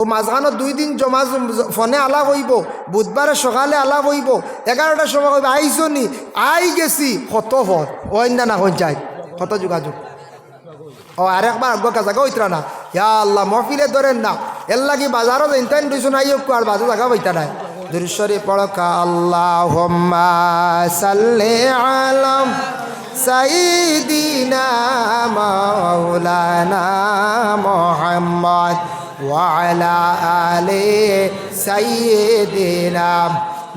ও মাঝখানো 2 দিন জমা ফোনে আলাপ হইব, বুধবারে সকালে আলাপ হইব, 11টার সময় হইব আইসো নি, আই গেছি কত ফত অন্য না হন যায় কত যোগাযোগ। ও আরেকবার আগ্য জায়গা হইতরা না, ইয়া আল্লাহ মহফিলে ধরেন না, এর লাগি বাজারও ইন্টাইন দুইশো নাই আর বাজু জায়গা হইতা নাই। দুরুশ্বরী পড়কা আল্লাহুম্মা সাল্লি আলা সাইয়্যিদিনা মাওলানা মুহাম্মদ ওয়া আলা আলি সাইয়্যিদিনা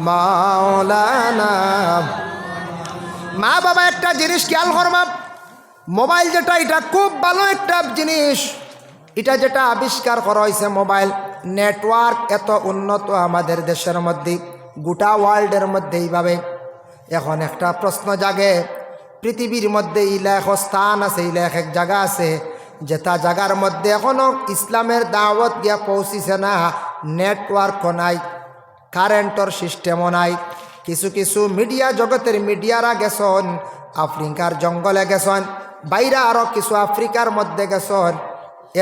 মাওলানা। মা বাবা একটা জিনিস খেয়াল করবা, মোবাইল যেটা এটা খুব ভালো একটা জিনিস। এটা যেটা আবিষ্কার করা হয়েছে মোবাইল, নেটওয়ার্ক এত উন্নত আমাদের দেশের মধ্যে, গোটা ওয়ার্ল্ডের মধ্যে এইভাবে। এখন একটা প্রশ্ন জাগে, পৃথিবীর মধ্যে ইলা এক স্থান আছে, ইলা এক জায়গা আছে যেটা জায়গার মধ্যে এখনও ইসলামের দাওয়াত গিয়া পৌঁছিছে না, নেটওয়ার্কও নাই, কারেন্টর সিস্টেমও নাই। কিছু কিছু মিডিয়া জগতের মিডিয়ারা গেছেন আফ্রিকার জঙ্গলে গেছেন, বাইরে আরও কিছু আফ্রিকার মধ্যে গেছেন,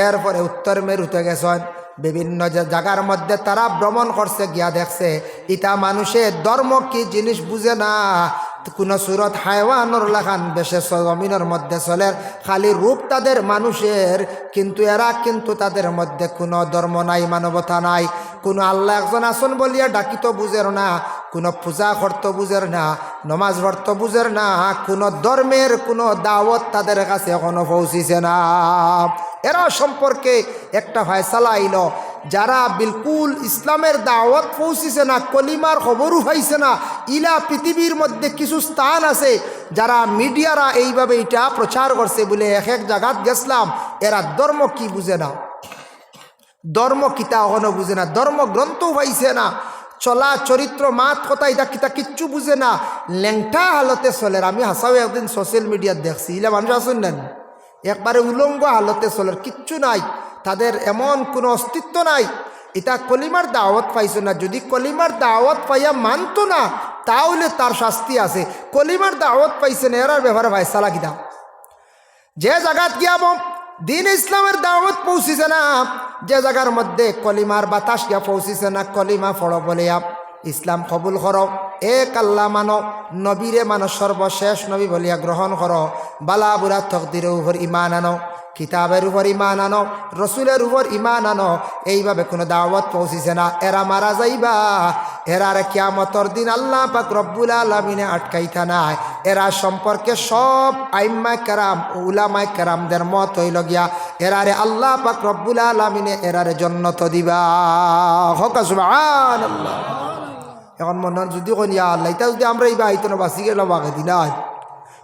এরপরে উত্তর মেরুতে গেছেন, বিভিন্ন যে জায়গার মধ্যে তারা ভ্রমণ করছে, গিয়া দেখছে ইটা মানুষের ধর্ম কি জিনিস বুঝে না। কোনো সুরত হায়ওয়ানোর লাখান বেশে জমিনের মধ্যে চলে, খালি রূপ তাদের মানুষের, কিন্তু এরা কিন্তু তাদের মধ্যে কোনো ধর্ম নাই, মানবতা নাই, কোনো আল্লাহ একজন আসন বলিয়া ডাকিত বুঝের না, কোনো পূজা করতে বুঝের না, নমাজ পড়তে বুঝের না, কোনো ধর্মের কোনো দাওয়াত তাদের কাছে এখনো পৌঁছিছে না। এরা সম্পর্কে একটা ফয়সালা আইল, যারা বিলকুল ইসলামের দাওয়াত পৌঁছিছে না, কলিমার খবরও পাইছে না, ইলা পৃথিবীর মধ্যে কিছু স্থান আছে যারা মিডিয়ারা এইভাবে এটা প্রচার করছে বলে এক এক জায়গাত গেছিলাম, এরা ধর্ম কি বুঝে না, ধর্ম কিতা এখনো বুঝে না, ধর্মগ্রন্থও পাইছে না, চলা চরিত্র মাত কথা এটা কিতা কিচ্ছু বুঝে না, ল্যাংটা হালতে চলে। আমি হাসাও একদিন সোশ্যাল মিডিয়াত দেখছি, ইলা মানুষ আসুন নেন একবারে উলঙ্গ হালতে চলে, কিচ্ছু নাই, তাদের এমন কোনো অস্তিত্ব নাই। এটা কলিমার দাওয়াত পাইছে না, যদি কলিমার দাওয়াত পাইয়া মানতো না তাহলে তার শাস্তি আছে। কলিমার দাওয়াত পাইছে না, এরার ব্যাপারে ফয়সালা কিতা। যে জায়গাত গিয়া দিন ইসলামের দাওয়াত পৌঁছিছে না, যে জায়গার মধ্যে কলিমার বাতাস গিয়া পৌঁছিছে না, কলিমা ফড় বলে ইসলাম কবুল করো, এক আল্লাহ মানো, নবীরে মানো, সর্বশেষ নবী বলিয়া গ্রহণ করো, বালা বুড়া তকদিরের উপর ইমান আনো, কিতাবের উপর ইমান আনো, রসুলের উপর ইমান আনো, এইভাবে কোনো দাওয়াত পৌঁছিছে না, এরা মারা যাইবা। এরার কিয়ামতর দিন আল্লাহ পাক রব্বুল আলামিনে আটকাইতা নাই। এরা সম্পর্কে সব আইম্মায়ে কেরাম উলামায়ে কেরামদের মত হইল গিয়া এরারে আল্লাহ পাক রব্বুল আলামিনে এরারে জান্নাত দিবা। হক সুবহানাল্লাহ। এখন মনে যদি কই ইয়া আল্লাহ, এটা যদি আমরা এইবা আইতো না বাঁচি গেলাম আগে দিনা,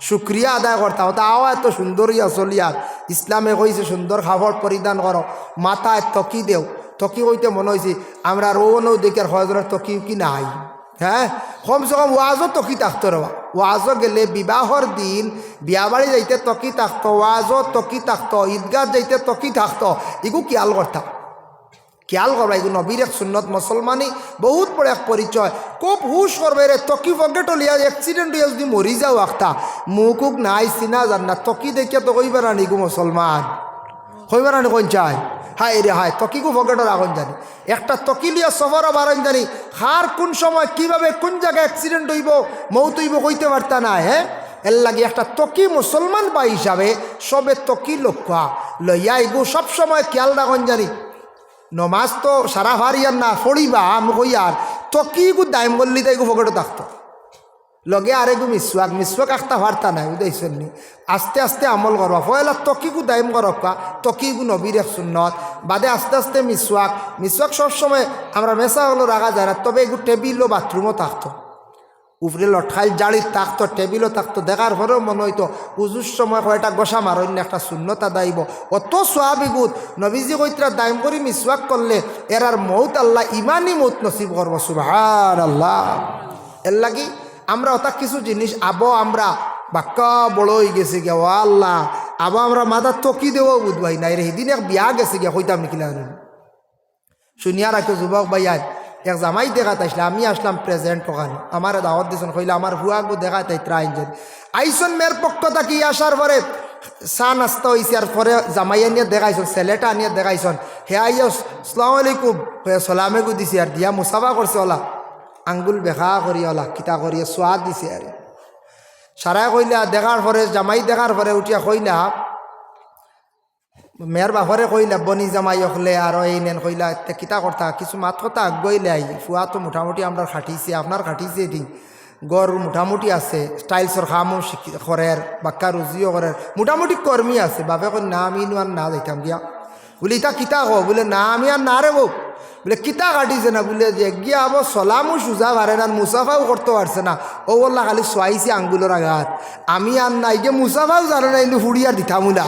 শুক্রিয়া আদায় করতাম। তাও এত সুন্দরই আসলিয়ার ইসলামে কইছে সুন্দর খাবার পরিধান করো, মাথায় তকি দেও। তকি কইতে মনে হয়েছে আমরা রোনও দেখে হজরের তকি কি নাই, হ্যাঁ কমসে কম ওয়াজও তকি থাকতো রে, ওয়াজও গেলে বিবাহর দিন বিয়া বাড়ি যাইতে তকি থাকতো, ওয়াজও তকি থাকতো, ঈদগাহ যাইতে তকি থাকতো, এগু খেয়াল করতাম। খেয়াল করবা, এগুলো নবীর এক সুন্নত, মুসলমানই বহুত বড় এক পরিচয়। খুব হুশ করবে রে, তকি পকেট লিয়া অ্যাক্সিডেন্ট হইয়া যদি মরি যাও আখতা মুখ নাই চিনা যান না, তকি দেখিয়া তো কইবার আনি গো মুসলমান, কইবার আনি কোন চাই, হাই রে হাই তকিগু পকেটর আগুন জানি, একটা তকি লিয়া সফরও বারণ জানি, হার কোন সময় কিভাবে কোন জায়গায় অ্যাক্সিডেন্ট হইব মৌত হইব কইতে পারতা না। হ্যাঁ এর লাগে একটা তকি মুসলমান বা হিসাবে সবে তকি লক্ষ্য লইয়া এগু সবসময় খেয়াল রাখুন জানি। নমাজ তো সারা হারিয়ার না ফড়িবা আমি কইয়ার তকি গু দাইম বললি তাই গু ফকেটে থাকতো, লগে আরে গু মিসওয়াক আখতা ভারতা নাই বুঝাইছেন নি। আস্তে আস্তে আমল করবা, পয়লা তকি গু দাইম করবা, তকি গু নবীর এক সুন্নত, বাদে আস্তে আস্তে মিসওয়াক সবসময় আমরা মেসা হলো রাখা যায় না, তবে এগু টেবিলও বাথরুমও থাকতো, উপরে লঠাইল জাড়ি থাকতো, টেবিলও থাকতো। দেখার পরেও মনে হইতো উজুর সময় কয়টা গোসা মারন্য একটা শূন্যতা দাইব, অত সোয়াবিগুত নবীজি কইতরা দাইম করি মিসওয়াক করলে এরার মৌত আল্লাহ ইমানই মৌত নসিব করব। সুবহানাল্লাহ। এর লাগি আমরা অতা কিছু জিনিস আমরা বাক্কা বড় হয়ে গেছে গে, ও আল্লাহ আমরা মাথা তকি দেওয়া বুধবাই নাই রে। সেদিন এক বিয়া গেছে গিয়া কইতাম নাকি শুনিয়া রাখো যুবক ভাইয়াই, এক জামাই দেখাতে আসলে আমি আসলাম প্রেজেন্ট ওখানে, আমার দাওয়াত দিয়েছেন, কইলে আমার ভুয়া গো দেখাতে আইনজন আইসন মেয়ের পক্ষ থাকি আসার পরে চা নাস্তা হয়েছে আর পরে জামাইয়া নিয়ে দেখাইছন ছেলেটা আনিয়ে দেখাইছন হে আইয়া সালাম আলাইকুম সালামেগু দিছে আর দিয়া মুসাফা করছে ওলা আঙ্গুল বেখা করি ওলা কিতা করিয়া সোয়াদ দিছে আর সারাই কইলা দেখার পরে জামাই দেখার পরে উঠিয়া কইলা মেয়ের বাপরে কইলা বনি জামাই হলে আরো এই নেন কইলা কিতা করতা কিছু মাত কথা গইলে আই ফুয়া তো মোটামুটি আমরা খাটিছে আপনার খাটিছে এটি গড় মোটামুটি আছে স্টাইলসর খামও করের বাক্কা রুজিও করের মোটামুটি কর্মী আছে বাপে কই না আমি আর না যাইতাম গিয়া বলে ইতা কিতা কো বলে না আমি আর না রে বউ বলে কিতা কাটিছে না বলে যে গিয়া আবার সলামও সুজা পারে না মুসাফাও করতে পারছে না ও বললা খালি সোয়াইছে আঙ্গুলের আঘাত আমি আর নাই যে মুসাফাও জানে না কিন্তু ফুড়িয়ার দিতামুলা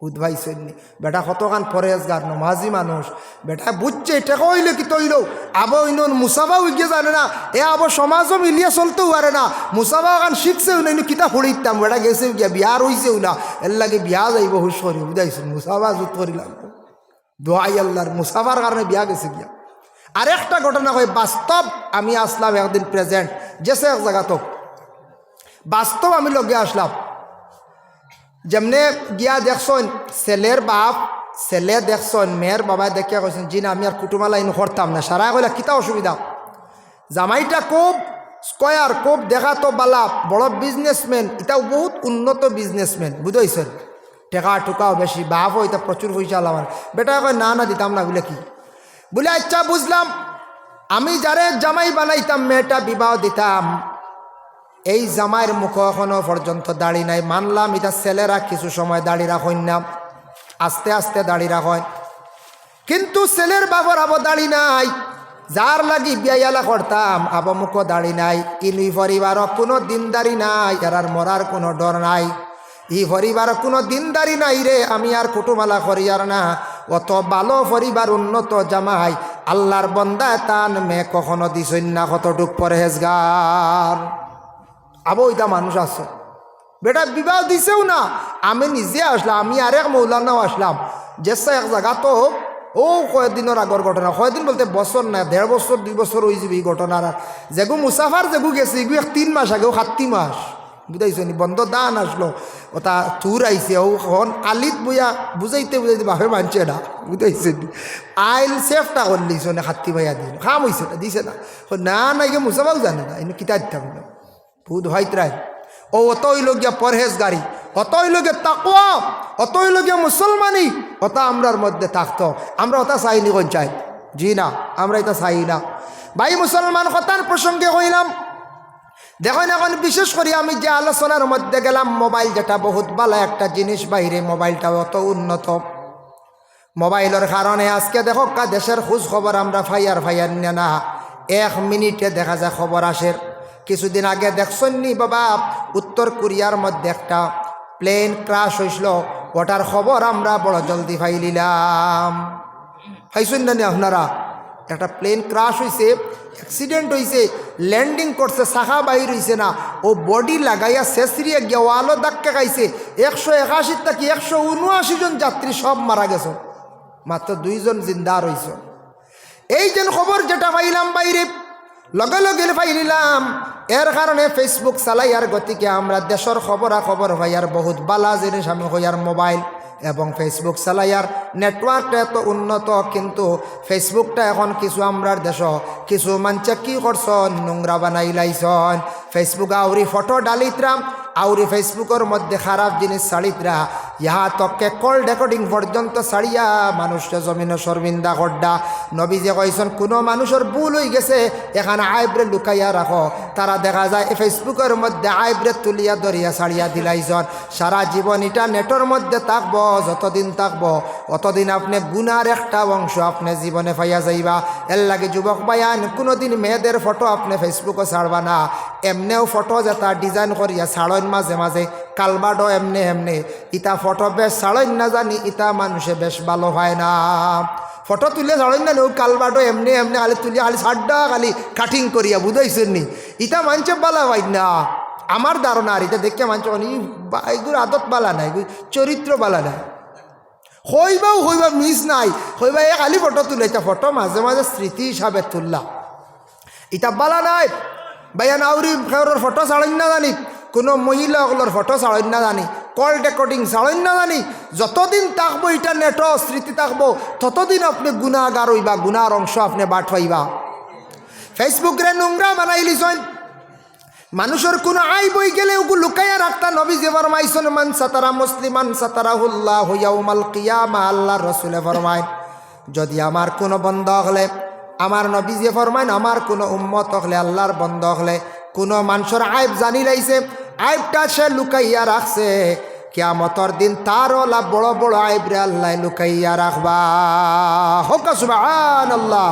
উদ্ভাইছেননি বেটা কতখান পরেজগার নমাজি মানুষ বেটা বুঝছে এটা কইলে কি তৈল আবো ইন মুসাফাও গিয়ে জানে না এ আবো সমাজও মিলিয়ে চলতেও পারে না মুসাফাও কান শিখছেও না কিতা ফুড়িতাম বেটা গেছেও গিয়া বিয়া রইছেও না এর লাগে বিয়া যাইব হুশ করি বুঝাইছেন মুসাফা জুত করিলাম দোয়াই আল্লাহর মুসাফার কারণে বিয়া গেছে গিয়া আরেকটা ঘটনা হয় বাস্তব আমি আসলাম একদিন প্রেজেন্ট যেসে এক জায়গা তো বাস্তব আমি লগে আসলাম যেমনে গিয়া দেখছেন ছেলের বাপ ছেলে দেখছেন মেয়ের বাবা দেখিয়া কইছেন জি না আমি আর কুটুমালা ইন করতাম না সারা কইলা কিতা অসুবিধা জামাইটা খুব স্কয়ার খুব দেখা তো বালা বড় বিজনেসম্যান এটাও বহুত উন্নত বিজনেসম্যান বুঝাইছেন টেকা টুকাও বেশি বাপও এটা প্রচুর পয়সা লাগান বেটা কয় না না দিতাম না বলে কি বলে আচ্ছা বুঝলাম আমি যারে জামাই বানাইতাম মেয়েটা বিবাহ দিতাম এই জামাইয়ের মুখ এখনো পর্যন্ত দাড়ি নাই মানলাম এটা ছেলেরা কিছু সময় দাড়ি রাখেন না আস্তে আস্তে দাড়ি রাখেন কিন্তু ছেলের বাবার আবো দাড়ি নাই যার লাগি বিয়াইয়ালা করতাম আবো মুখ দাড়ি নাই ইনি পরিবার কোনো দিনদারি নাই এরার মরার কোনো ডর নাই ই পরিবার কোনো দিনদারি নাই রে আমি আর কুটুমালা করিয়ার না অত ভালো পরিবার উন্নত জামাই আল্লাহর বন্দা তান মে কখনো দিছই না কতটুক পরহেজগার আবো ওইটা মানুষ আছে বেটা বিবাহ দিছেও না আমি নিজে আসলাম আমি আরেক মৌলানাও আসলাম যেসা এক জায়গা তো ও কয়েকদিনের আগর ঘটনা কয়েকদিন বলতে বছর না 1.5 বছর 2 বছর হয়ে যাবে এই ঘটনার যেগু মুসাফার যেগু গেছে এগু 3 মাস আগেও 7 মাস বুঝাইছো নি বন্ধ দান আসলো ওটা থুর আইছে ও হন আলিত বইয়া বুঝাইতে বুঝাইতে বাপে মানছে না বুঝাইছে নি আইল সেফটা করলিস না 7 ভাইয়া দিন খাম হয়েছে না দিছে না না না এগে মুসাফাও জানে না এনে কিতা দিতাম না ভূত ভাইতরাই ও অতই লোকিয়া পরহেজগারি অতই লোকে তাকওয়া অতই লোকে মুসলমানি ওটা আমরার মধ্যে থাকতো আমরা ওটা চাইনি কোন চাই জি না আমরা এটা চাই না ভাই মুসলমান কথার প্রসঙ্গে কইলাম দেখুন এখন বিশেষ করে আমি যে আলোচনার মধ্যে গেলাম মোবাইল যেটা বহুত ভালো একটা জিনিস বাইরে মোবাইলটা অত উন্নত মোবাইলের কারণে আজকে দেখো দেশের খোঁজ খবর আমরা ফাইয়ার না 1 মিনিটে দেখা যায় খবর আসে কিছুদিন আগে দেখছেন নি বাবা উত্তর কোরিয়ার মধ্যে একটা প্লেন ক্রাশ হয়েছিল ওটার খবর আমরা বড় জলদি ফাইলিলাম পাইছেন না আপনারা একটা প্লেন ক্রাশ হয়েছে অ্যাক্সিডেন্ট হয়েছে ল্যান্ডিং করছে শাখা বাহির হয়েছে না ও বডি লাগাইয়া শেষরিয়া গিয়া ওয়ালও ধাক্কা খাইছে 181 থেকে 179 জন যাত্রী সব মারা গেছে মাত্র 2 জন জিন্দা রয়েছে এই যে খবর যেটা পাইলাম বাইরে লগে লগে পাইলাম এর কারণে ফেসবুক চালাইয়ার গতিকে আমরা দেশের খবর ভাইয়ার বহুত বালা জিনিস আমি হইয়ার মোবাইল এবং ফেসবুক চালাইয়ার নেটওয়ার্কটা এত উন্নত কিন্তু ফেসবুকটা এখন কিছু আমরার দেশ কিছু মানুষে কি করছন নোংরা বানাই লাইছন ফেসবুক আউরি ফটো ডালিতরাম আউরি ফেসবুকের মধ্যে খারাপ জিনিস ছাড়িতরা ইহা তককে কল রেকর্ডিং পর্যন্ত ছাড়িয়া মানুষকে জমিনে শর্মিন্দা করডা নবী যে কইছেন কোনো মানুষের ভুল হয়ে গেছে এখানে আইব্রে লুকাইয়া রাখো তারা দেখা যায় ফেসবুকের মধ্যে আইব্রে তুলিয়া দরিয়া ছাড়িয়া দিলাইছন সারা জীবন এটা নেটের মধ্যে থাকবো যতদিন থাকবো অতদিন আপনি গুনার একটা অংশ আপনি জীবনে পাইয়া যাইবা এর লাগে যুবক ভাইয়ান কোনোদিন মেয়েদের ফটো আপনি ফেসবুকে ছাড়বা না এমনেও ফটো যেটা ডিজাইন করিয়া ছাড়েন মাঝে মাঝে কালবাডো এমনে ইটা ফটো বেশ ছাড়েন না জানি ইটা মানুষে বেশ ভালো হয় না ফটো তুলে ছাড়েন না ও কালবাডো এমনি খালি তুলিয়া খালি ছাড়ডা খালি কাটিং করিয়া বুঝাইছেন নি ইটা মানুষে ভালো হয় না আমার ধারণা আর এটা দেখে মানুষ এগুলো আদত বালা নাই চরিত্র বালা নাই হইবাও মিস নাই হইবা এ খালি ফটো তুলে এটা ফটো মাঝে মাঝে স্মৃতি হিসাবে তুললা এটা বালা নাই ভাইয়া নাউরি ফটো ছাড়েন না জানি কোনো মহিলাগুলোর ফটো ছাড়েন না জানি, কল রেকর্ডিং ছাড়েন না জানি, যতদিন থাকবো এটা নেটও স্মৃতি থাকবো ততদিন আপনি গুণাগার হইবা, গুনার অংশ আপনি বাট পাইবা। ফেসবুকরে নোংরা বানাই লিছেন, মানুষের কোনো আই বই গেলে ওগুলো লুকাইয়া রাখতা। নবীজি ফরমাইছেন মান সাতারা মুসলিমান সাতারাহুল্লাহু ইয়াউমাল কিয়ামা, আল্লাহর রাসূলে ফরমায় যদি আমার কোনো বন্ধ হলে, আমার নবীজি ফরমায় আমার কোনো উম্মত হলে, আল্লাহর বন্ধ হলে কোনো মানুষের আইব জানি লাইছে, আইবটা সে লুকাইয়া রাখছে, কিয়ামতের দিন তারও লাভ বড় বড় আইবরে আল্লাহ লুকাইয়া রাখবা। হোক সুবহানাল্লাহ।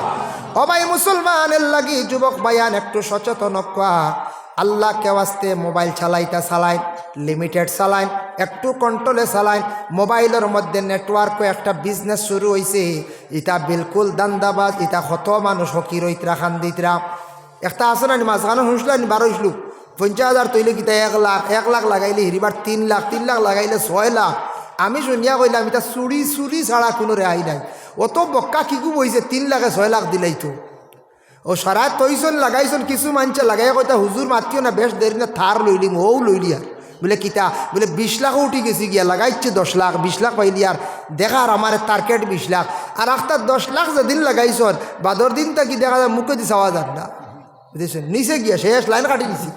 ও ভাই মুসলমানের লাগি যুবক ভাইয়ান একটু সচেতন হওয়া। আল্লাহকে ওয়াস্তে মোবাইল চালাইন, লিমিটেড চালাইন, একটু কন্ট্রোলে চালাইন। মোবাইলের মধ্যে নেটওয়ার্ক একটা বিজনেস শুরু হয়েছে, এটা বিলকুল দান্দাবাজ, এটা কত মানুষ হকি রইতরা খান্দিতরা। একটা আছে না মাঝখানে শুনছিলেন 12 50,000 তৈলে কিতা 1 লাখ লাগাইলে হিরিবার 3 লাখ, 3 লাখ লাগাইলে 6 লাখ। আমি শুনিয়া কইলাম এটা চুরি ছাড়া কোনো রেহাই নাই। অত বক্কা কিকু বইছে 3 লাখে 6 লাখ দিলাই তো। ও সারা তৈছন লাগাইছন, কিছু মানছে লাগাই কইতা হুজুর মাতিও না, বেশ দেরি না থার লইলি ও লইলি আর বলে কিতা বলে 20 লাখও উঠি গেছি গিয়া, লাগাইছে 10 লাখ, 20 লাখ পাইলি আর দেখার আমার টার্গেট 20 লাখ। আর একটা 10 লাখ যেদিন লাগাইছন বাদর দিন তাকি দেখা যায় মুখে দি চাওয়া যান না, বুঝেছেন, নিচে গিয়া শেষ লাইন কাটি দিছি।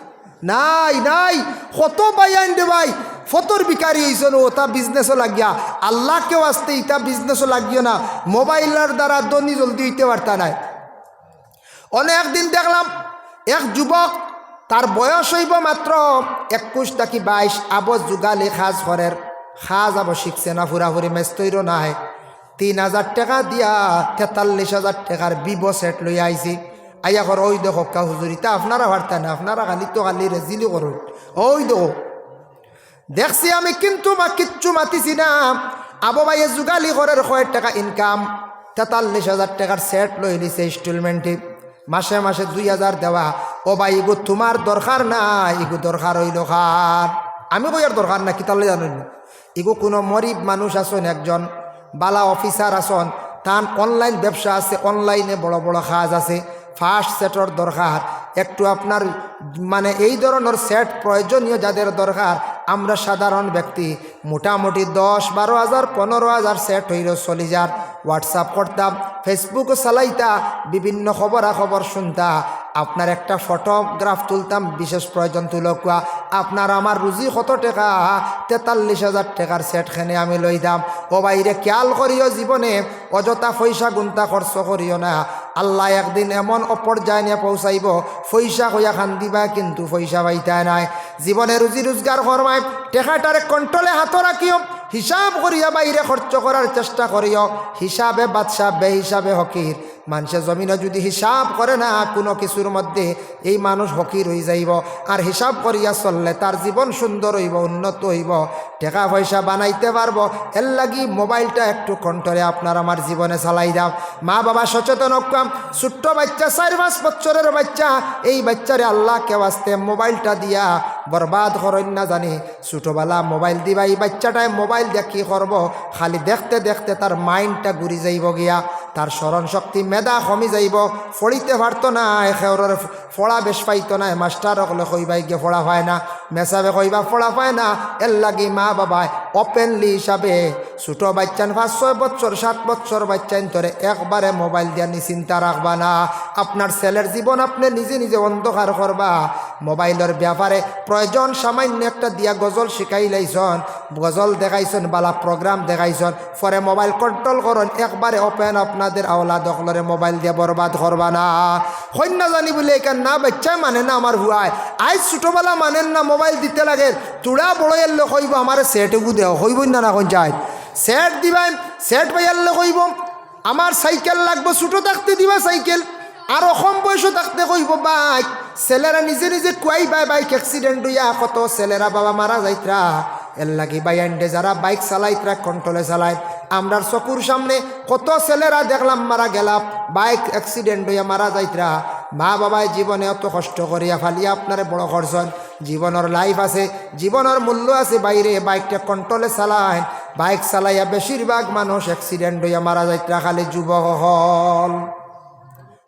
নাই কত বাইন দে ভাই, ফতর বিকারি হয়েছেন, ওটা বিজনেসও লাগিয়া। আল্লাহকেও আসতে ইটা বিজনেসও লাগিও না, মোবাইলের দ্বারা দনি জলদি হইতে পারতা নাই। অনেক দিন দেখলাম এক যুবক, তার বয়স হইব মাত্র 21 থেকে 22, আবো যুগালি খাজ ঘরের খাজ আবো শিখছে না, ফুরাফুরি মেস্তৈরও নাই। 3,000 টাকা দিয়া 43,000 টাকার বিবো সেট লই আইছি। আইয়া কর ওই দেখো কা হুজুরিতা আপনারা পারতা না, আপনারা খালি রেজিলি করুন। ওই দেখো দেখছি আমি, কিন্তু বা কিচ্ছু মাতিছি না। আবো ভাইয়ে যুগালি ঘরের 1,000 টাকা ইনকাম, 43,000 টাকার সেট লই নিছে ইনস্টলমেন্টে, মাসে মাসে 2,000 দেওয়া। ও ভাই এগো তোমার দরকার না, এগো দরকার হইল খার। আমি কই আর দরকার না, কি তাহলে জানেন এগো কোনো মরিব মানুষ আসন, একজন বালা অফিসার আসন, তার অনলাইন ব্যবসা আছে, অনলাইনে বড় বড় কাজ আছে, ফার্স্ট সেটর দরকার। একটু আপনার মানে এই ধরনের সেট প্রয়োজনীয় যাদের দরকার, আমরা সাধারণ ব্যক্তি মোটামুটি 10-12 হাজার 15,000 সেট হইল চলি যার। হোয়াটসঅ্যাপ করতাম, ফেসবুকও চালাইতা, বিভিন্ন খবরাখবর শুনতা, আপনার একটা ফটোগ্রাফ তুলতাম, বিশেষ প্রয়োজন তুলকুয়া। আপনার আমার রুজি কত টাকা, 43,000 টাকার সেটখানে আমি লইতাম। ও বাইরে খেয়াল করিও, জীবনে অযথা পয়সা গুন্তা খরচ করিও না। আল্লাহ একদিন এমন অপর্যায় নিয়ে পৌঁছাইব, পয়সা কইয়া খান দিবা কিন্তু পয়সা পাইতা নাই। জীবনে রুজি রোজগার করবাই, টেকাটারে কন্ট্রোলে হাত রাখিও, হিসাব করিয়া বাইরে খরচ করার চেষ্টা করিও। হিসাবে বাদশা, বে হিসাবে হকির। মানুষের জমিনে যদি হিসাব করে না কোনো কিছুর মধ্যে, এই মানুষ হকির হয়ে যাইব। আর হিসাব করিয়া চললে তার জীবন সুন্দর হইব, উন্নত হইব, টাকা পয়সা বানাইতে পারবো। এর লাগি মোবাইলটা একটু কন্ট্রোলে আপনার আমার জীবনে চালাই দাও। মা বাবা সচেতন হকাম, ছোট্ট বাচ্চা 4-5 বছরের বাচ্চা, এই বাচ্চারে আল্লাহকে ওয়াস্তে মোবাইলটা দিয়া বরবাদ করেন না জানি। ছোটোবেলা মোবাইল দিবা, এই বাচ্চাটায় মোবাইল দিয়ে কী করব, খালি দেখতে দেখতে তার মাইন্ডটা ঘুরি যাইব গিয়া, তার স্মরণ শক্তি মেধা কমি যাইব, ফড়িতে পারতো না, একেবারে ফড়া বেশ পাইতো না। মাস্টার হলে কইবাই গিয়ে ফড়া পায় না, মেসাবে কইবা ফড়া পায় না। এর লাগি মা বাবায় ওপেনলি হিসাবে ছোটো বাচ্চান 5-6 বছর 7 বছর বাচ্চান ধরে একবারে মোবাইল দিয়া নিশ্চিন্তা রাখবা না। আপনার ছেলের জীবন আপনি নিজে নিজে অন্ধকার করবা। মোবাইলের ব্যাপারে প্রয়োজন সামান্য একটা দিয়া গজল শিখাইলাইছন, গজল দেখাইছন, বালা প্রোগ্রাম দেখাইছন, পরে মোবাইল কন্ট্রোল করুন। একবারে ওপেন আপনাদের আওলা দখলরে মোবাইল দিয়ে বরবাদ করবা না। হইন না জানি বলে এখান না বাচ্চাই মানে না আমার হুয়ায়, আজ ছোটোবেলা মানেন না, মোবাইল দিতে লাগে। তুড়া বড় এলে কইব আমার সেটুকু দেও, হইব না না কোন যায় সেট দিবেন, সেট পাইয়ালে কইব আমার সাইকেল লাগবে, ছোটো থাকতে দিবা সাইকেল, আরও কম বয়স থাকতে কইব বাইক। ছেলেরা নিজে নিজে কুয়াই বাই বাইক অ্যাক্সিডেন্ট হইয়া কত ছেলেরা বাবা মারা যাইতরা। এর লাগি বাইন্ডে যারা বাইক চালাইতরা কন্ট্রোলে চালায়। আমরার চকুর সামনে কত ছেলেরা দেখলাম মারা গেলাম, বাইক অ্যাক্সিডেন্ট হইয়া মারা যাইতরা। মা বাবায় জীবনে অত কষ্ট করিয়া ফালিয়া আপনারে বড় করছেন। জীবনের লাইফ আছে, জীবনের মূল্য আছে, বাইরে বাইকটা কন্ট্রোলে চালায়। বাইক চালাইয়া বেশিরভাগ মানুষ অ্যাক্সিডেন্ট হইয়া মারা যাইতরা খালি যুবক হল।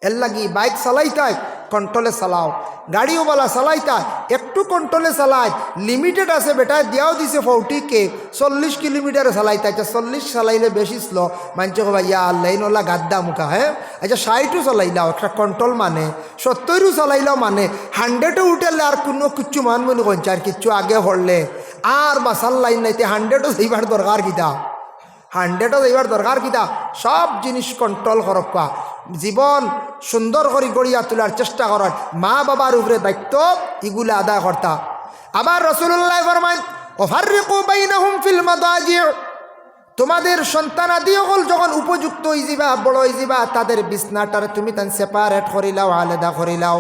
এর লাগি বাইক চালাইতাই কন্ট্রোলে চালাও। গাড়িও বলা চালাইতা একটু কন্ট্রোলে চালাই, লিমিটেড আছে বেটা, দিয়াও দিছে 40 40 কিলোমিটারে চালাইতা। আচ্ছা 40 চালাইলে বেশি স্লো, মানছে কবা ইয়া আল্লাহ নলা গাদ্দা মুখা। হ্যাঁ আচ্ছা 60ও চালাইলাও একটা কন্ট্রোল মানে, 70ও চালাইলাও মানে, 100ও উঠেলে আর কোনো কিচ্ছু মানমনি কইছে আর কিচ্ছু আগে হরলে আর বাসার লাইন নাইতে 100ও যাইবার দরকার কিতা, 100ও যাইবার দরকার কিতা। সব জিনিস কন্ট্রোল করবা, জীবন সুন্দর করে গড়িয়া তোলার চেষ্টা করার মা বাবার উপরে দায়িত্ব এগুলো আদায় করতা। আবার রাসূলুল্লাহ ফরমায় ওয়াফাররিকু বাইনাহুম ফিল মাদাজি', তোমাদের সন্তানাদি হল যখন উপযুক্ত হয়ে যাবা, বড় হয়ে যাবা, তাদের বিছনাটারে তুমি তান সেপারেট করিলাও, আলাদা করিলাও।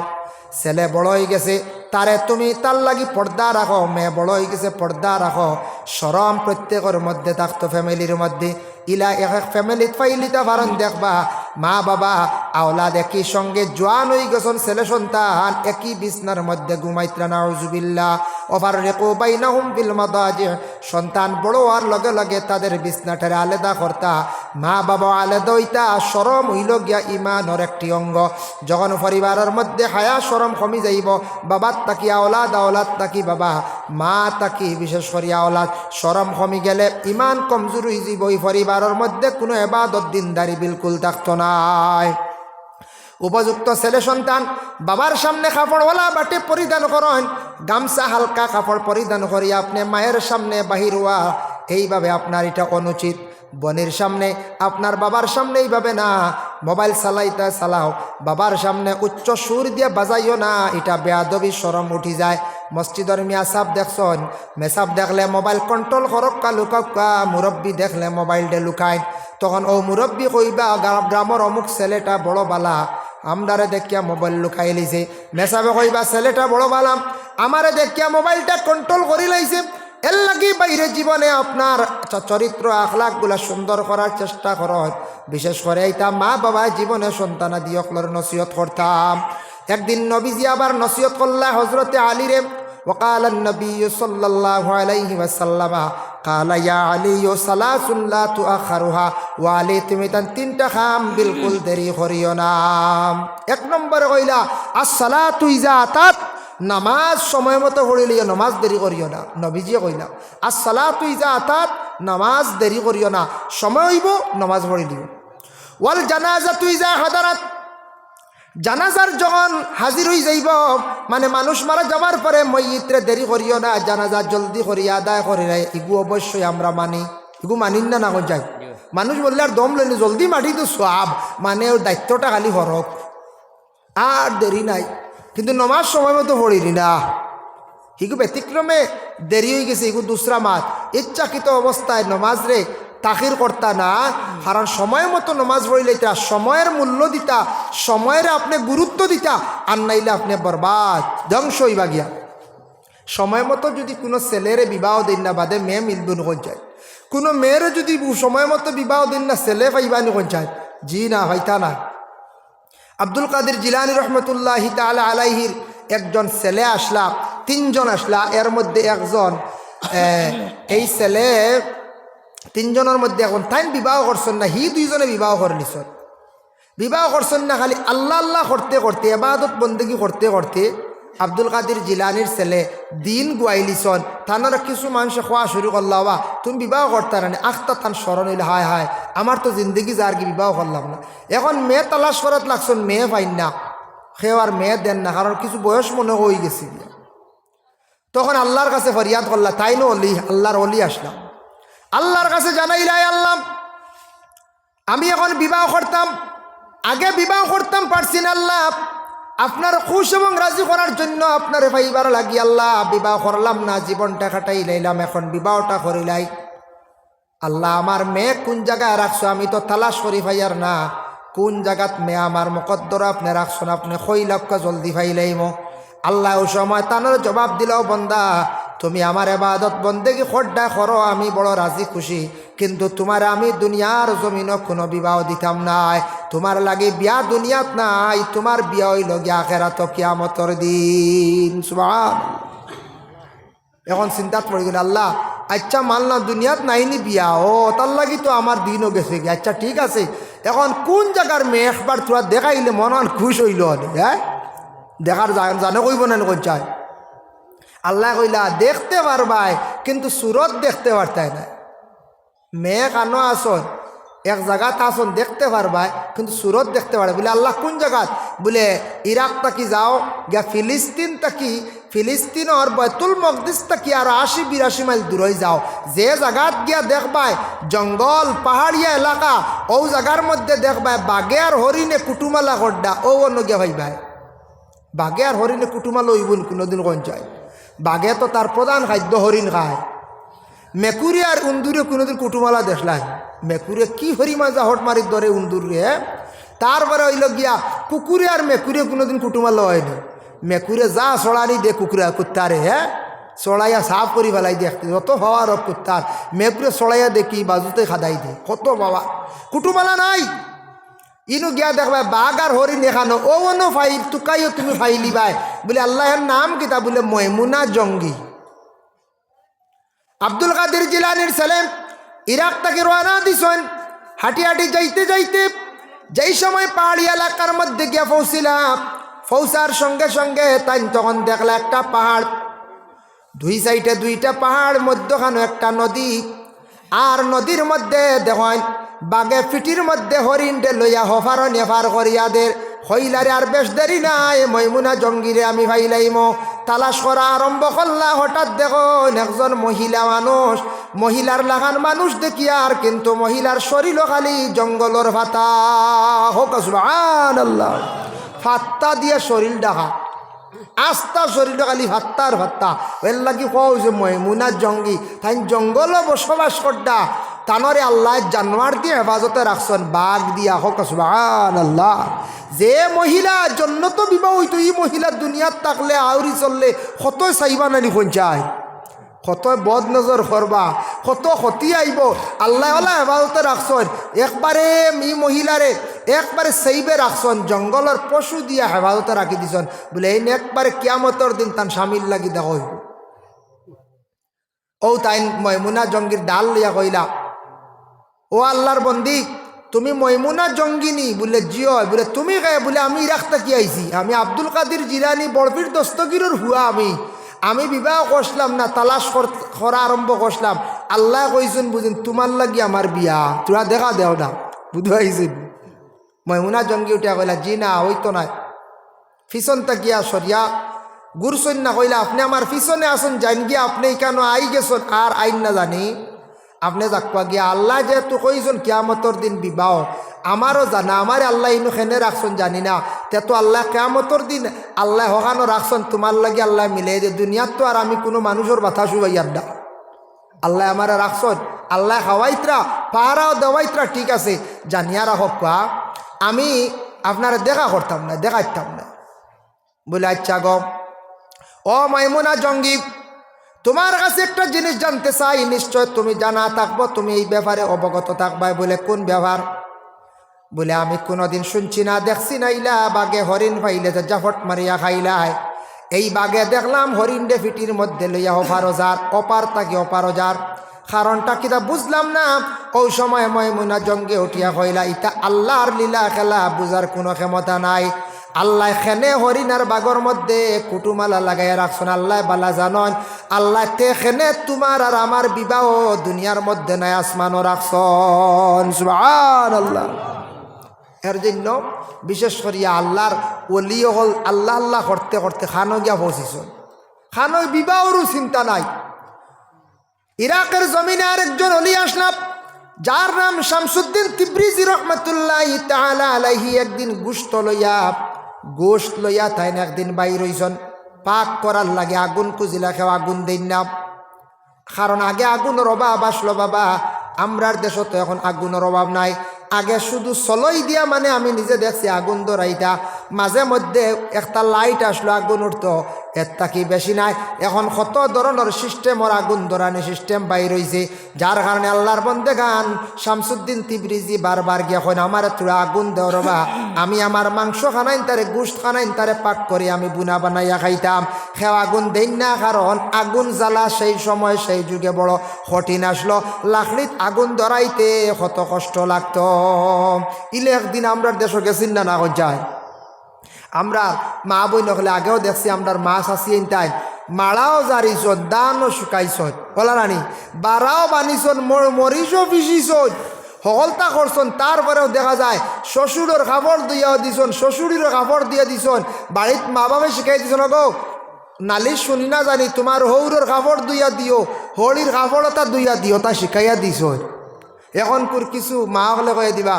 ছেলে বড় হয়ে গেছে তারে তুমি তার লাগি পর্দা রাখো, মেয়ে বড় হয়ে গেছে পর্দা রাখো। শরম প্রত্যেকের মধ্যে থাকতো ফ্যামিলির মধ্যে। ইলা এক এক ফ্যামিলিত ফাইলিতা ফারণ দেখবা মা বাবা আওলাদ একই সঙ্গে জোয়ান হয়ে গেছেন, ছেলে সন্তান একই বিছনার মধ্যে ঘুমাইত্রা, নাউজুবিল্লাহ। ওয়াফাররিকু বাইনাহুম ফিল মাদাজি', সন্তান বড় হওয়ার লগে লগে তাদের বিছনাটারে আলাদা করতা, মা বাবা আলাদা হইতা। শরম হইল গিয়া ইমানের একটি অঙ্গ। যখন পরিবারের মধ্যে হায়া শরম কমি যাইব, বাবার তাকি আওলাদ, আওলাদ তাকি বাবা, মা তাকি বিশেষ করিয়া আওলাদ, শরম কমি গেলে ইমান কমজোর হয়ে যাইব। ওই পরিবারের মধ্যে কোনো ইবাদত দিনদারি বিলকুল থাকতো নাই। উপযুক্ত ছেলে সন্তান বাবার সামনে কাপড়ওয়ালা বাটে পরিধান করেন, গামছা হালকা কাপড় পরিধান করিয়া আপনি মায়ের সামনে বাহির হওয়া, এইভাবে আপনার এটা অনুচিত। বোনের সামনে আপনার বাবার সামনে এইভাবে না। মোবাইল চালাইতে চালাও, বাবার সামনে উচ্চ সুর দিয়ে বাজাইও না, এটা বেয়াদবি, শরম উঠি যায়। মসজিদের মেসাব দেখছেন, মেসাব দেখলে মোবাইল কন্ট্রোল করক্কা, লুকাক্কা। মুরব্বী দেখলে মোবাইল ডে লুকায়, তখন ও মুরব্বী কইবা গ্রামের অমুক ছেলেটা বড় বালা, আমরারে দেখিয়া মোবাইল লুকাই লাইছে। মেসাবে কইবা ছেলেটা বড় বালা, আমারে দেখিয়া মোবাইলটা কন্ট্রোল করি লাইছে। এর লাগি বাইরে জীবনে আপনার চরিত্র আখলাকগুলা সুন্দর করার চেষ্টা করেন। বিশেষ করে এইটা মা বাবা জীবনে সন্তানাদি অকলের নসিহত করতাম। একদিন নবীজি আবার নসিহত করলা হজরতে আলীরে। وقال النبي صلى الله عليه وسلم قال يا علي ثلاث لا تؤخرها وعلي তুমি তিনটা খাম বিলকুল দেরি করিও না। এক নম্বরে কইলা আসসালাতু ইযা আতাত, নামাজ সময় মতো পড়িলিও, নামাজ দেরি করিও না। নবীজি কইলা আসসালাতু ইযা আতাত, নামাজ দেরি করিও না, সময় হইব নামাজ পড়িলিও। ওয়াল জানাজাতু ইযা হাদারাত, জানাজার যখন হাজির হয়ে যাইব, মানে মানুষ মারা যাবার পরে মইয়িতরে দেরি করিও না, জানাজা জলদি করিয়া আদায় করি নাই। এগু অবশ্যই আমরা মানি, এগু মানিন না না যাই। মানুষ বললে আর দম লইনি জলদি মাটি তো সব, মানে ওর দায়িত্বটা খালি হরক আর দেরি নাই। কিন্তু নমাজ সময় মতো পড়িনি না, এগু ব্যতিক্রমে দেরি হয়ে গেছে, এগু দুসরা মাত। ইচ্ছাকৃত অবস্থায় নমাজ রে তাখির করতা না, কারণ সময় মতো নমাজ পড়িলে সময়ের মূল্য দিতা, সময়ের আপনি গুরুত্ব দিতা, আর নাইলে আপনি বরবাদ ধ্বংস হইবা গিয়া। সময় মতো যদি কোনো ছেলেরে বিবাহ দিন না, বাদে মেয়ে মিলবুন কোন চায়। কোনো মেয়ের যদি সময় মতো বিবাহ দিন না, ছেলে পাইবানি কোন চায়? জি না, হইতা না। আব্দুল কাদের জিলানী রহমতুল্লাহি তাআলা আলাইহির একজন ছেলে আসলা, তিনজন আসলা, এর মধ্যে একজন এই ছেলে তিনজনের মধ্যে এখন তাই বিবাহ করছেন না, হি দুইজনে বিবাহ করে নিছেন। বিবাহ করছেন না, খালি আল্লাহ আল্লাহ করতে করতে, ইবাদত বন্দেগি করতে করতে আব্দুল কাদের জিলানির ছেলে দিন গুয়াই লিছন। থানার কিছু মানুষ খোয়া শুরু করলাম, বা তুমি বিবাহ করতে না, আখতা থান স্মরণ হইলে হায় হায় আমার তো জিন্দগি যার কি বিবাহ করলাম না। এখন মেয়ে তালাশ করাত লাগছেন, মেয়ে পাইন না, সেও আর মেয়ে দেন না, কারণ কিছু বয়স মনে হয়ে গেছে। তখন আল্লাহর কাছে ফরিয়াদ করলা, তাই নো অলি, আল্লাহর অলি আসলাম, আল্লাহর কাছে জানাইলাই, আল্লাহ আমি এখন বিবাহ করতাম, আগে বিবাহ করতাম পারছি না, আল্লাহ আপনার খুশ এবং রাজি করার জন্য আপনার ভাইবার লাগি আল্লাহ বিবাহ করলাম না, জীবনটা কাটাই লাইলাম, এখন বিবাহটা করিলাই। আল্লাহ আমার মেয়ে কোন জায়গায় রাখছো, আমি তো তালাশ করি ভাইয়ার না, কোন জায়গাত মেয়ে আমার মুকদ্দর আপনি রাখছো না, আপনি কইলাপকা জলদি ভাইলাইম। আল্লাহ ও সময় তানোর জবাব দিলাও, বন্দা তুমি আমার ইবাদত বন্দেগি খোড্ডা করো, আমি বড় রাজি খুশি, কিন্তু তোমার আমি দুনিয়ার জমিনও কোনো বিবাহ দিতাম নাই, তোমার লাগে বিয়া দুনিয়াত নাই, তোমার বিয়া হইল গিয়া আখিরাত কিয়ামতের দিন। সুবহানাল্লাহ। এখন চিন্তাত পড়ে গেল, আল্লাহ আচ্ছা মানলাম দুনিয়াত নাইনি বিয়া, ও তার লাগি তো আমার দিনও গেছে গিয়ে, আচ্ছা ঠিক আছে, এখন কোন জায়গার মেয়ে একবার তোরা দেখাইলে মন খুশ হইল। হ্যাঁ দেখার জানে কইব না কই চায় আল্লাহ কইলা দেখতে পারবাই কিন্তু সুরত দেখতে পারতাই না মেয়ে কানো আসন এক জায়গাত আসন দেখতে পারবাই কিন্তু সুরত দেখতে পারে বলে আল্লাহ কোন জায়গাত বলে ইরাক তাকি যাও গিয়া ফিলিস্তিন তাকি ফিলিস্তিনর বাইতুল মকদিস তাকি আর ৮০-৮২ মাইল দূরে যাও যে জায়গাত গিয়া দেখবাই জঙ্গল পাহাড়িয়া এলাকা ও জায়গার মধ্যে দেখবাই বাঘে আর হরিণে কুটুমালা গড্ডা ও অন্য গিয়া ভাইবাই বাঘে আর হরিণে কুটুমালা হইবন কোনোদিন কোন চায় বাঘে তো তার প্রধান খাদ্য হরিণ খায় মেকুরি আর উন্দুরে কোনোদিন কুটুমালা দেখলাই মেকুরে কি হরিমা জাহট মারি ধরে উন্দুরে তারপরে হইল গিয়া কুকুরে আর মেকুরে কোনোদিন কুটুমালা হয়নি মেকুরে যা চড়ানি দে কুকুরা কুত্তারে চড়াইয়া সাফ করি ফেলাই দেখতে যত হওয়ার রব কুত্তার মেকুরে চড়াইয়া দেখি বাজুতে খাদাই দে কত বাবা কুটুমালা নাই ইনু গিয়া দেখবা বাঘ আর হরিণ এখানো ও অন্য ফাইল তুকাইও তুমি ফাইলি ভাই বলে আল্লাহর নাম কিতা বলে ময়মুনা জঙ্গি আব্দুল কাদের জিলানির ছেলে ইরাক থেকে রওনা দিছেন হাঁটি হাঁটি যাইতে যাইতে যেই সময় পাহাড়ি এলাকার মধ্যে গিয়া পৌঁছিলাম পৌঁছার সঙ্গে সঙ্গে তাই তখন দেখলা একটা পাহাড় দুই সাইডে দুইটা পাহাড় মধ্যখানে একটা নদী আর নদীর মধ্যে দেখেন বাঘে ফিটির মধ্যে হরিণটে লইয়া হফার নেফার করিয়াদের হইলারে আর বেশ দেরি নাই ময়মুনা জঙ্গিরে আমি ভাইলাইম তালাশ করা আরম্ভ করলা হঠাৎ দেখুন একজন মহিলা মানুষ মহিলার লাগান মানুষ দেখি আর কিন্তু মহিলার শরীরও খালি জঙ্গলর ভাতা হোক সুবহানাল্লাহ ফাত্তা দিয়ে শরীর ডাকা আস্তা শরীরটা খালি ভাত্তার ভাত্তা এর লাগি কৌছে ময়মুনা জঙ্গি তাই জঙ্গলও বসবাস করডা তানরে আল্লাহ জানোয়ার দিয়ে হেফাজতে রাখছেন বাঘ দিয়া হোক সুবহানাল্লাহ যে মহিলার জন্য তো বিবাহ হইতো এই মহিলার দুনিয়াত থাকলে আউরি চললে কত চাইবা নানি পঞ্চায় কত বদ নজর করবা কত ক্ষতি আইব আল্লাহ আল্লাহ হেফাজতে রাখছেন একবারে ই মহিলারে একবারে সেইবে রাখছেন জঙ্গলের পশু দিয়া হেফাজতে রাখি দিছেন বলে এই একবারে কিয়ামতর দিন তান স্বামীর লাগি দেখ ও তাই ময়মুনা জঙ্গির ডাল লইয়া কইলা ও আল্লাহর বন্দি তুমি ময়মুনা জঙ্গিনী বলে জিও বলে তুমি গায়ে বলে আমি ইরাক থাকি আইছি আমি আব্দুল কাদের জিলানি বড়পীর দস্তগীরের হুয়া আমি বিবাহ করছিলাম না তালাশ করা আরম্ভ করছিলাম আল্লাহ কইছেন বুঝেন তোমার লাগি আমার বিয়া তোরা দেখা দেও না বুধ আইছেন ময়মুনা জঙ্গি উঠিয়া কইলা জি না হইতো না পিছন তাকিয়া সরিয়া গুরসন না কইলা আপনি আমার পিছনে আসুন জান গিয়া আপনি কেন আই গেছেন আর আইন না জানি আপনি যাকবা গিয়া আল্লাহ যেহেতু কইছেন কিয়ামতর দিন বিবাহ আমারও জানা আমার আল্লাহ ইনু খেনে রাখছেন জানি না তে তো আল্লাহ কিয়ামতর দিন আল্লাহ হকানো রাখছেন তোমার লাগে আল্লাহ মিলে যে দুনিয়াত তো আর আমি কোনো মানুষের বাথা শুবাইয়ার না আল্লাহ আমার রাখছেন আল্লাহ খাওয়াইত্রা পাহারাও দেওয়াইত্রা ঠিক আছে জানিয়া রাখক আমি আপনারা দেখা করতাম না দেখাইতাম না বলে আচ্ছা গম ও মাইমুনা জঙ্গি তোমার কাছে একটা জিনিস জানতে চাই নিশ্চয় তুমি জানা থাকবো তুমি এই ব্যাপারে অবগত থাকবাই বলে কোন ব্যাপার বলে আমি কোনোদিন শুনছি না দেখছি না ইলা বাঘে হরিণ পাইলে জাফট মারিয়া খাইলাই এই বাঘে দেখলাম হরিণ ডে ফিটির মধ্যে লইয়া অপারজার অপার তাকে অপারজার কারণটা কিতা বুঝলাম না ওই সময় ময়মুনা জঙ্গে উঠিয়া কইলা ইতা আল্লাহর লীলা খেলা বুঝার কোনো ক্ষমতা নাই আল্লাহ খেনে হরিণার বাগর মধ্যে কুটুমালা লাগাইয়া রাখছেন আল্লাহ বালা জানন আল্লাহ তে খেনে তোমার আর আমার বিবাহ দুনিয়ার মধ্যে নাই আসমানও রাখছেন সুবহানাল্লাহ এর জন্য বিশেষ করিয়া আল্লাহর ওলি হল আল্লাহ আল্লাহ করতে করতে খানো গিয়া পৌঁছিছেন খানো বিবাহরও চিন্তা নাই ইরাকের জমিনে আরেকজন অলি আসলাম যার নাম শামসুদ্দিন তিব্রিজি রহমতুল্লাহি তাআলা আলাইহি একদিন গোশত লইয়া তাই না একদিন বাইর হইছেন পাক করার লাগে আগুন কুজিলা খেও আগুন দেন না কারণ আগে আগুনের অভাব আসলো বাবা আমরার দেশে তো এখন আগুনের অভাব নাই আগে শুধু চলই দিয়া মানে আমি নিজে দেখছি আগুন ধরাইতা মাঝে মধ্যে একটা লাইট আসলো আগুন উঠতো এর থাকি বেশি নাই এখন কত ধরনের সিস্টেমর আগুন ধরানি সিস্টেম বাইর হয়েছে যার কারণে আল্লাহর বন্দে গান শামসুদ্দিন তিব্রিজি বারবার গিয়ে এখন আমার তোরা আগুন দেও রবা আমি আমার মাংস খানাইন তারে গোশত খানাইন তারে পাক করে আমি বুনা বানাইয়া খাইতাম খেও আগুন দেন না কারণ আগুন জ্বালা সেই সময় সেই যুগে বড় কঠিন আসলো লাকড়িত আগুন ধরাইতে কত কষ্ট লাগতো ইলে একদিন আমরা দেশে গেছি না যায় আমরা মা বই নকলে আগেও দেখছি আমরার মাছ আসি তাই মাড়াও জারিছ দানও শুকাইছ বলা রানী বাড়াও বানিছ মরিচও পিছিছ সকলতা করছন তারপরেও দেখা যায় শ্বশুরের কাপড় দিয়াও দিছন শ্বশুরের কাপড় দিয়ে দিছন বাড়িত মা বাবা শিখাই দিছন গো নালিশ শুনি না জানি তোমার হৌরের কাপড় দুইয়া দিও হলির কাপড় তা দুইয়া দিও তা শিখাইয়া দিছ এখন পুর কিছু মা হলে কয়ে দিবা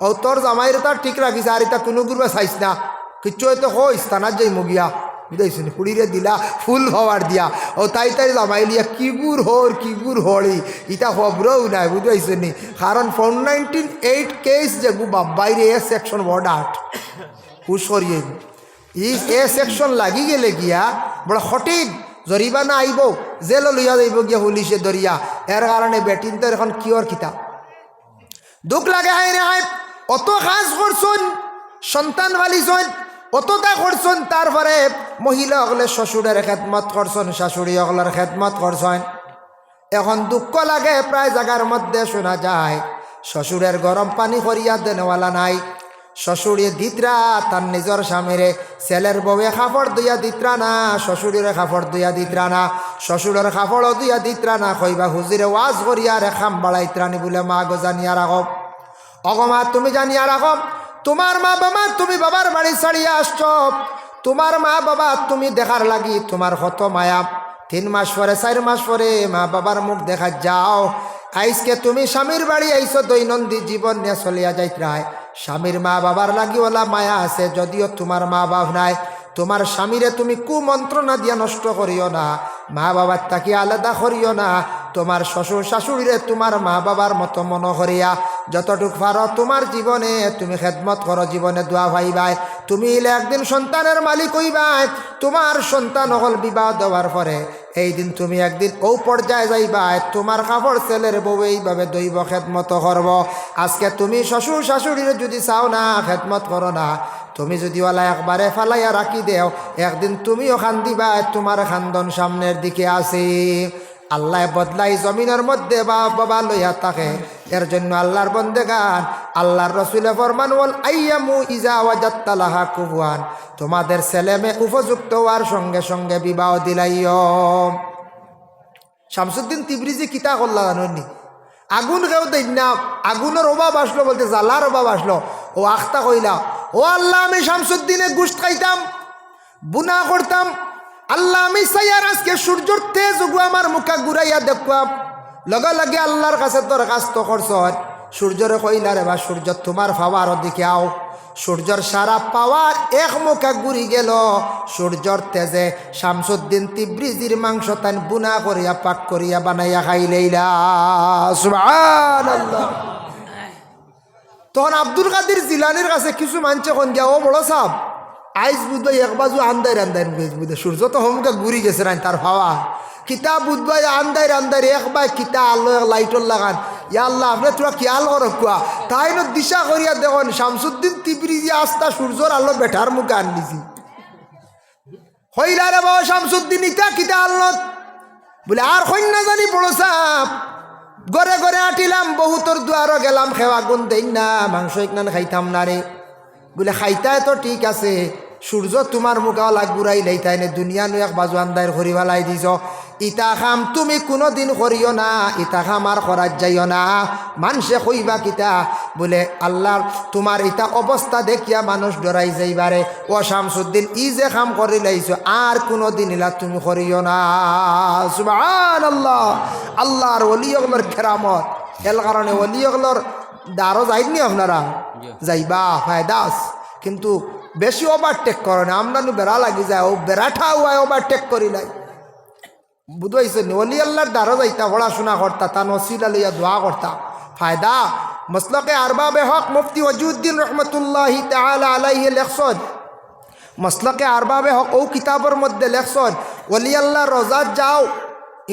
ও তোর জামাইরে তার ঠিক রাখিস আর এটা কোনো গুরবা চাইস না কিচ্ছু হয়তো হইস তানার যাই মগিয়া বুঝাইছেন কুড়িরে দিলা ফুল হওয়ার দিয়া ও তাই জামাই লিয়া কিগুর হড়ি ইটা খবরও নাই বুঝাইছেন নি কারণ 498 কেস যে বাইরে এ সেকশন বড় 8 হুশ করিয়ে এ সেকশন লাগি গেলে গিয়া বড় সঠিক জরিমানা আইব জেল লইয়া যাইব গিয়া পুলিশে দরিয়া এর কারণে বেটিন তো এখন কিয়র কিতাব দুঃখ লাগে হাই রে হাই অত কাজ করছুন সন্তান ফালিছন অতটা করছন তারপরে মহিলা হলে শ্বশুরের খেদমত করছন শাশুড়ি হলের খেদমত করছন এখন দুঃখ লাগে প্রায় জায়গার মধ্যে শোনা যায় শ্বশুরের গরম পানি করিয়া দেনওয়ালা নাই শ্বশুরে দিতরা তার নিজের স্বামীরে ছেলের বউয়ে কাপড় দিয়া দিতরা না শ্বশুরের কাপড় দিয়া দিতরা না শ্বশুরের কাপড়ও দিয়া দিতরা না কইবা হুজিরে ওয়াজ করিয়া রে খাম বাড়াইতরানি বলে মা গো জানিয়া রাখো অগমা তুমি জানিয়া রাখো তোমার মা বাবা তুমি বাবার বাড়ি ছাড়িয়া আসছ তোমার মা বাবা তুমি দেখার লাগি তোমার কত মায়া 3 মাস পরে 4 মাস পরে মা বাবার মুখ দেখা যাও আজকে তুমি স্বামীর বাড়ি আইছো দৈনন্দিন জীবন নিয়ে চলিয়া যাইতরায় স্বামীর মা বাবার লাগি ওলা মায়া আছে যদিও তোমার মা বাপ নাই তোমার স্বামীরে তুমি কুমন্ত্রণা দিয়া নষ্ট করিও না মা বাবার তাকে আলাদা করিও না তোমার শ্বশুর শাশুড়িরে তোমার মা বাবার মতো মনে করিয়া যতটুক পারো তোমার জীবনে তুমি খেদমত করো জীবনে দোয়া ভাইবাই তুমি এলে একদিন সন্তানের মালিক হইবাই তোমার সন্তান হল বিবাহ দেওয়ার পরে এই দিন তুমি একদিন ও পর্যায়ে যাইবাই তোমার কাপড় ছেলের বউ এইভাবে দইব খেদমত করব আজকে তুমি শ্বশুর শাশুড়ির যদি চাও না খেদমত করো না তুমি যদি ওলা একবারে ফালাইয়া রাখি দেও একদিন তুমিও খান্দিবা তোমার খান্দন সামনের দিকে আসে আল্লাহ বদলাই জমিনের মধ্যে বাবা লইয়া থাকে এর জন্য আল্লাহর বন্দেগান আল্লাহর রসুলে ফরমান ওয়াল আইয়ামু ইজা ওয়াজাত্তা লাহা কুফুয়ান তোমাদের ছেলে মেয়ে উপযুক্ত হওয়ার সঙ্গে সঙ্গে বিবাহ দিলাইও শামসুদ্দিন তিবরিজি কিতা করলা জানি আগুন কেউ দেই না আগুনের অভাব আসলো বলতে জ্বালার অভাব আসলো ও আখতা কইলা ও আল্লাহ আমি শামসুদ্দিনে গুস্ত খাইতাম বুনা করতাম আল্লাহ আমি সাইয়ার আজকে সূর্যর তেজ উগু আমার মুখা ঘুরাইয়া দেখবাম লগে লগে আল্লাহর কাছে দরখাস্ত করছ সূর্যরে কইলা রে বা সূর্য তোমার পাওয়ার দিকে আও সূর্যর সারা পাওয়ার এক মুখা ঘুরি গেল সূর্যর তেজে শামসুদ্দিন তিবরিজির মাংস তান বুনা করিয়া পাক করিয়া বানাইয়া খাইলেইলা সুবহানাল্লাহ তখন আব্দুল কাদের জিলানির কাছে কিছু মানছে কোন গিয়া ও বড় সাহ আইস বুধবাই এক বাজু আন্দাই বুধে সূর্য তো হোমকে ঘুরি গেছে রান তার ভাবা কিতা বুধবাই আন্দাই এক বাই কিতা আল্লাহ লাইটর লাগান ইয়া আল্লাহ আপনি তোরা খেয়াল করো কুয়া তাই ন দিশা করিয়া দেখুন শামসুদ্দিন তিবরিজি আস্তা সূর্যর আল্লাহ বেঠার মুখে আনলিছি হইলা রে বাবা শামসুদ্দিন ইটা কিতা আল্লাহ বলে আর কন্যা জানি বড় সাপ ঘরে ঘরে আটিলাম বহুতর দুয়ারও গেলাম খেওয়া গুণ দেই না মাংস একনান খাইতাম না রে বলে খাইতাই তো ঠিক আছে সূর্য তোমার মুখাওয়ালা ঘুরাই লাইতাই নে দুনিয়া নু এক বাজু আন্দার করি পেলাই দিছ ইটা খাম তুমি কোনো দিন করিও না ইটা খাম আর করার যাইও না মানুষে কইবা কিতা বলে আল্লাহ তোমার ইটা অবস্থা দেখিয়া মানুষ ডরাই যাইবারে ও শামসুদ্দিন ই যে খাম করি লাইছো আর কোনো দিন ইলা তুমি করিও না সুবহানাল্লাহ আল্লাহর ওলিয়গুলোর কেরামত এর কারণে ওলিয়গুলোর দারও যাইনি আপনারা যাইবা ফায়দাস কিন্তু বেশি ওভারটেক করে না আমরা বেড়া লাগি যায় ও বেড়াঠা হয় ওভারটেক করি নাই বুঝাইছেন অলি আল্লাহর দ্বারা যাইতা পড়াশোনা করতা তা নসিলা লইয়া দোয়া করতা ফায়দা মসলকে আরবাবে হক মুফতি ওয়াজুদ্দিন রহমতুল্লাহি তাআলা আলাইহি লেখছেন মসলকে আরবাবে হক ও কিতাবের মধ্যে লেখছেন অলি আল্লাহর রোজাত যাও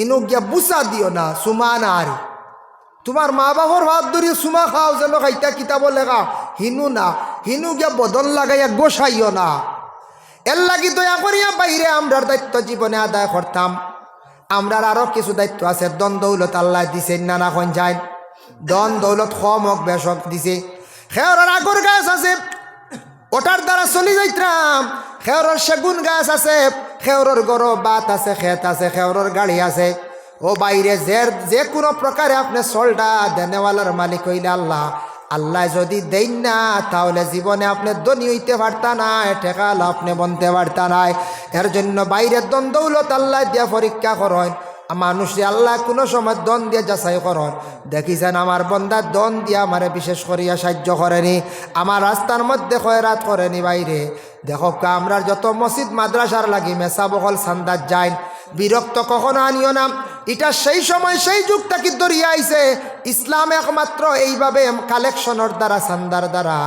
ইনু গিয়া বুসা দিও না সুমা না আরি তোমার মা বাবার ভাত ধরিয়ে সুমা খাও যেন খাইতা কিতাব লেখা হিনু না হিনু গিয়া বদল লাগাইয়া গোসাইও না এর লাগি দয়া করিয়া বাইরে আমরার দায়িত্ব জীবনে আদায় করতাম আমরার আরও কিছু দায়িত্ব আছে দন দৌলত আল্লাহ দিছে নানা খন যায় দন দৌলত কম হোক বেশ হোক দিছে খেয়ার আগর গাছ আছে ও মোটর দ্বারা চলি যাইতাম, খেওরের সেগুন গাছ আছে, খেওরের গরো বাত আছে, খেত আছে, খেওরের গাড়ি আছে। ও বাইরে যে কোনো প্রকারে আপনি চলটা দেনেওয়ালার মালিক হইলে আল্লাহ। আল্লাহ যদি দেন না তাহলে জীবনে আপনি ধনী হইতে পারতা নাই, ঠেকাল আপনি বনতে পারতা নাই। এর জন্য বাইরের দন দৌলত আল্লাহ দিয়া পরীক্ষা করেন। মানুষে আল্লাহ কোনো সময় দন দিয়ে যাচাই করেন, দেখিছেন আমার বন্দার দন দিয়ে আমারে বিশেষ করিয়া সাহায্য করেনি, আমার রাস্তার মধ্যে খয়রাত করেনি। বাইরে দেখো আমরা যত মসজিদ মাদ্রাসার লাগি মেসা বহল সান্দার যাই, বিরক্ত কখনো আনিও না। এটা সেই সময় সেই যুগ থেকে দরিয়া আইছে। ইসলাম একমাত্র এইভাবে কালেকশনের দ্বারা সান্দার দ্বারা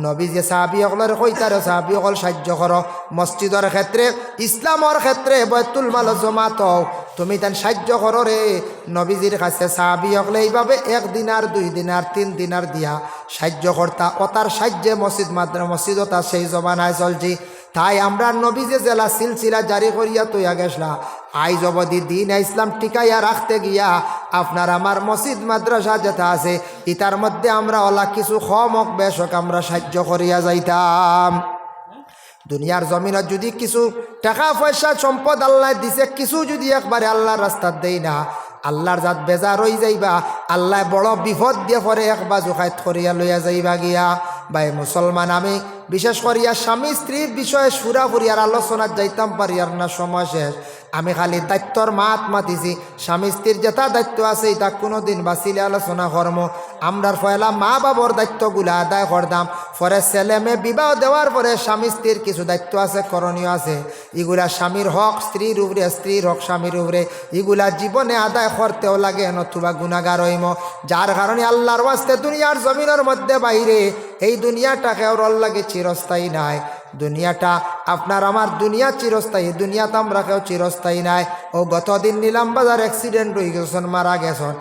নবী যে সাহাবী সকলের কইতার সাহাবী সকল সাহায্য করো মসজিদের ক্ষেত্রে, ইসলামের ক্ষেত্রে বাইতুল মাল জমাত তুমি তান সাহায্য করো রে। নবীজির কাছে সাহাবী সকলে এইভাবে 1 দিনার 2 দিনার 3 দিনার দিয়া সাহায্য করতা। ওতার সাহায্যে মসজিদতা সেই জমানায় চলছি। তাই আমরা নবী যে জেলা সিলসিলা জারি করিয়া তৈয়া গেছলা, আইজ অবধি দিন ইসলাম টিকাইয়া রাখতে গিয়া আপনার আমার মসজিদ মাদ্রাসা যেটা আছে ইতার মধ্যে আমরা ওলা কিছু কম হোক বেশ হোক আমরা সাহায্য করিয়া যাইতাম। দুনিয়ার জমিনত যদি কিছু টাকা পয়সা সম্পদ আল্লাহ দিছে, কিছু যদি একবারে আল্লাহর রাস্তার দেই না, আল্লাহর জাত বেজার হয়ে যাইবা, আল্লাহ বড় বিপদ দিয়ে পরে এক বাজু খাইত করিয়া লইয়া যাইবা গিয়া। ভাই মুসলমান, আমি বিশেষ করিয়া স্বামী স্ত্রীর বিষয়ে সুরাফুরিয়ার আলোচনার যাইতাম পারি আর না, সময় শেষ। আমি খালি দায়িত্বর মাত মাতিছি, স্বামী স্ত্রীর যেটা দায়িত্ব আছে এটা কোনোদিন বাঁচিলে আলোচনা করম। আমরার পয়লা মা বাবার দায়িত্বগুলো আদায় করতাম, পরে ছেলে মেয়ে বিবাহ দেওয়ার পরে স্বামী স্ত্রীর কিছু দায়িত্ব আছে, করণীয় আছে। এগুলা স্বামীর হক স্ত্রীর উপরে, স্ত্রীর হক স্বামীর উপরে, এগুলা জীবনে আদায় করতেও লাগে, নতুবা গুণাগার হইম। যার কারণে আল্লাহর ওয়াস্তে দুনিয়ার জমিনের মধ্যে বাইরে এই দুনিয়াটাকে ওর লাগে চিরস্থায়ী নাই। দুনিয়াটা আপনার আমার দুনিয়া চিরস্থায়ী, দুনিয়াতে আমরা কেউ চিরস্থায়ী নাই। ও গতদিন নিলাম বাজার অ্যাক্সিডেন্ট হয়ে গেছেন, মারা গেছেন,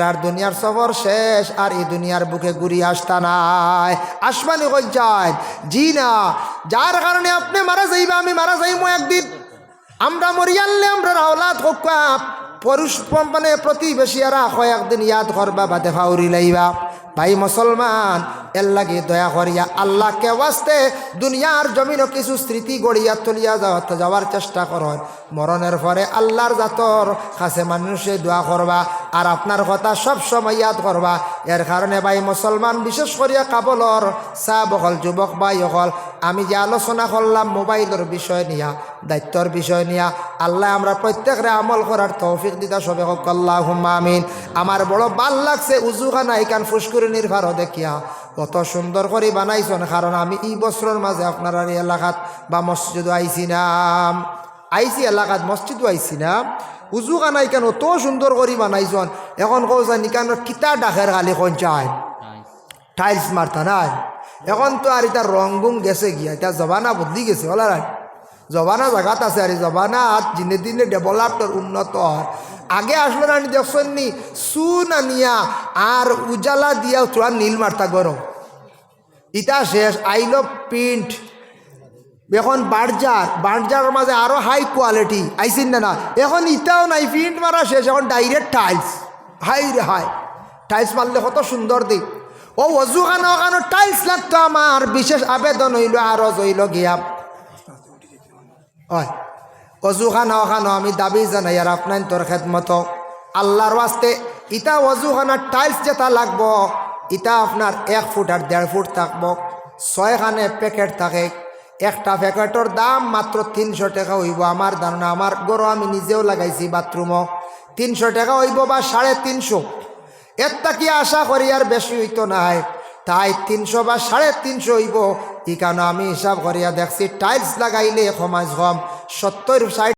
আর দুনিয়ার সফর শেষ, আর এই দুনিয়ার বুকে ঘুরি আসতা নাই। আসমানি কই যায় জি না। যার কারণে আপনি মারা যাইবা, আমি মারা যাইমো একদিন। আমরা মরিয়ালে আমরা আওলাদ হোক পুরুষ মানে প্রতিবেশীরা কয়েকদিন ইয়াদ করবা বা দেখা উড়ি লাইবা। ভাই মুসলমান, এর লাগে দয়া করিয়া আল্লাহকে ওয়াস্তে দুনিয়ার জমিনও কিছু স্মৃতি গড়িয়া তুলিয়া যাওয়ার চেষ্টা করন। মরণের পরে আল্লাহর জাতর কাছে মানুষে দোয়া করবা আর আপনার কথা সব সময় ইয়াদ করবা। এর কারণে ভাই মুসলমান, বিশেষ করিয়া কাবলর চাহ বকল যুবক ভাই হল, আমি যে আলোচনা করলাম মোবাইলের বিষয় নিয়া, দায়িত্বর বিষয় নিয়া, আল্লাহ আমরা প্রত্যেকরে আমল করার তৌফিক দিতা সবে হোক আল্লাহুম্মা আমিন। আমার বড় ভাল লাগছে উজুখানা এখান ফুসকুরিনির ভারো দেখিয়া কত সুন্দর করে বানাইছেন। কারণ আমি এই বছরের মাঝে আপনার এই এলাকাত বা মসজিদও আইছি না, এলাকাত মসজিদও আইছি না, উজুখানা এখান অত সুন্দর করে বানাইছেন। এখন কৌ যায় নিকানোর কিতা ডাকের খালি কোন চায় টাইলস মারতা নাই। এখন তো আর এটা রংগুং গেছে গিয়া, এটা জবানা বদলি গেছে ওলা রায়, জবানা জায়গাত আছে আর জবানা দিনে দিনে ডেভেলপড উন্নত। আগে আসলো না দেখছেন নি সুন আনিয়া আর উজালা দিয়া তোরা নীল মারতা গরম, ইটা শেষ। আইলো প্রিন্ট, এখন বার্জার মাঝে আরো হাই কোয়ালিটি আইসিন না, এখন ইটাও নাই, প্রিন্ট মারা শেষ, এখন ডাইরেক্ট টাইলস। হাই রে হাই, টাইলস মারলে কত সুন্দর দিক। ও অজুখানো ওখানো টাইলস লাগতো। আমার বিশেষ আবেদন হইল আরো হইল গিয়া হয় অজুখানা ওখানো আমি দাবি জানাই আর আপনার তোর খেদমত আল্লাহর ওয়াস্তে ইটা অজুখানার টাইলস যেটা লাগবো ইটা আপনার 1 ফুট আর 1.5 ফুট থাকবো। 6খানে প্যাকেট থাকে, একটা প্যাকেটের দাম মাত্র 300 টাকা হইব। আমার ধারণা, আমার গরু আমি নিজেও লাগাইছি বাথরুমও, 300 টাকা হইব বা 350। এর কি আশা করি আর বেশি হইতো নাই, তাই 300 বা 350 হইব। এই কারণে আমি হিসাব করিয়া দেখছি টাইলস লাগাইলে কমাস কম 70-60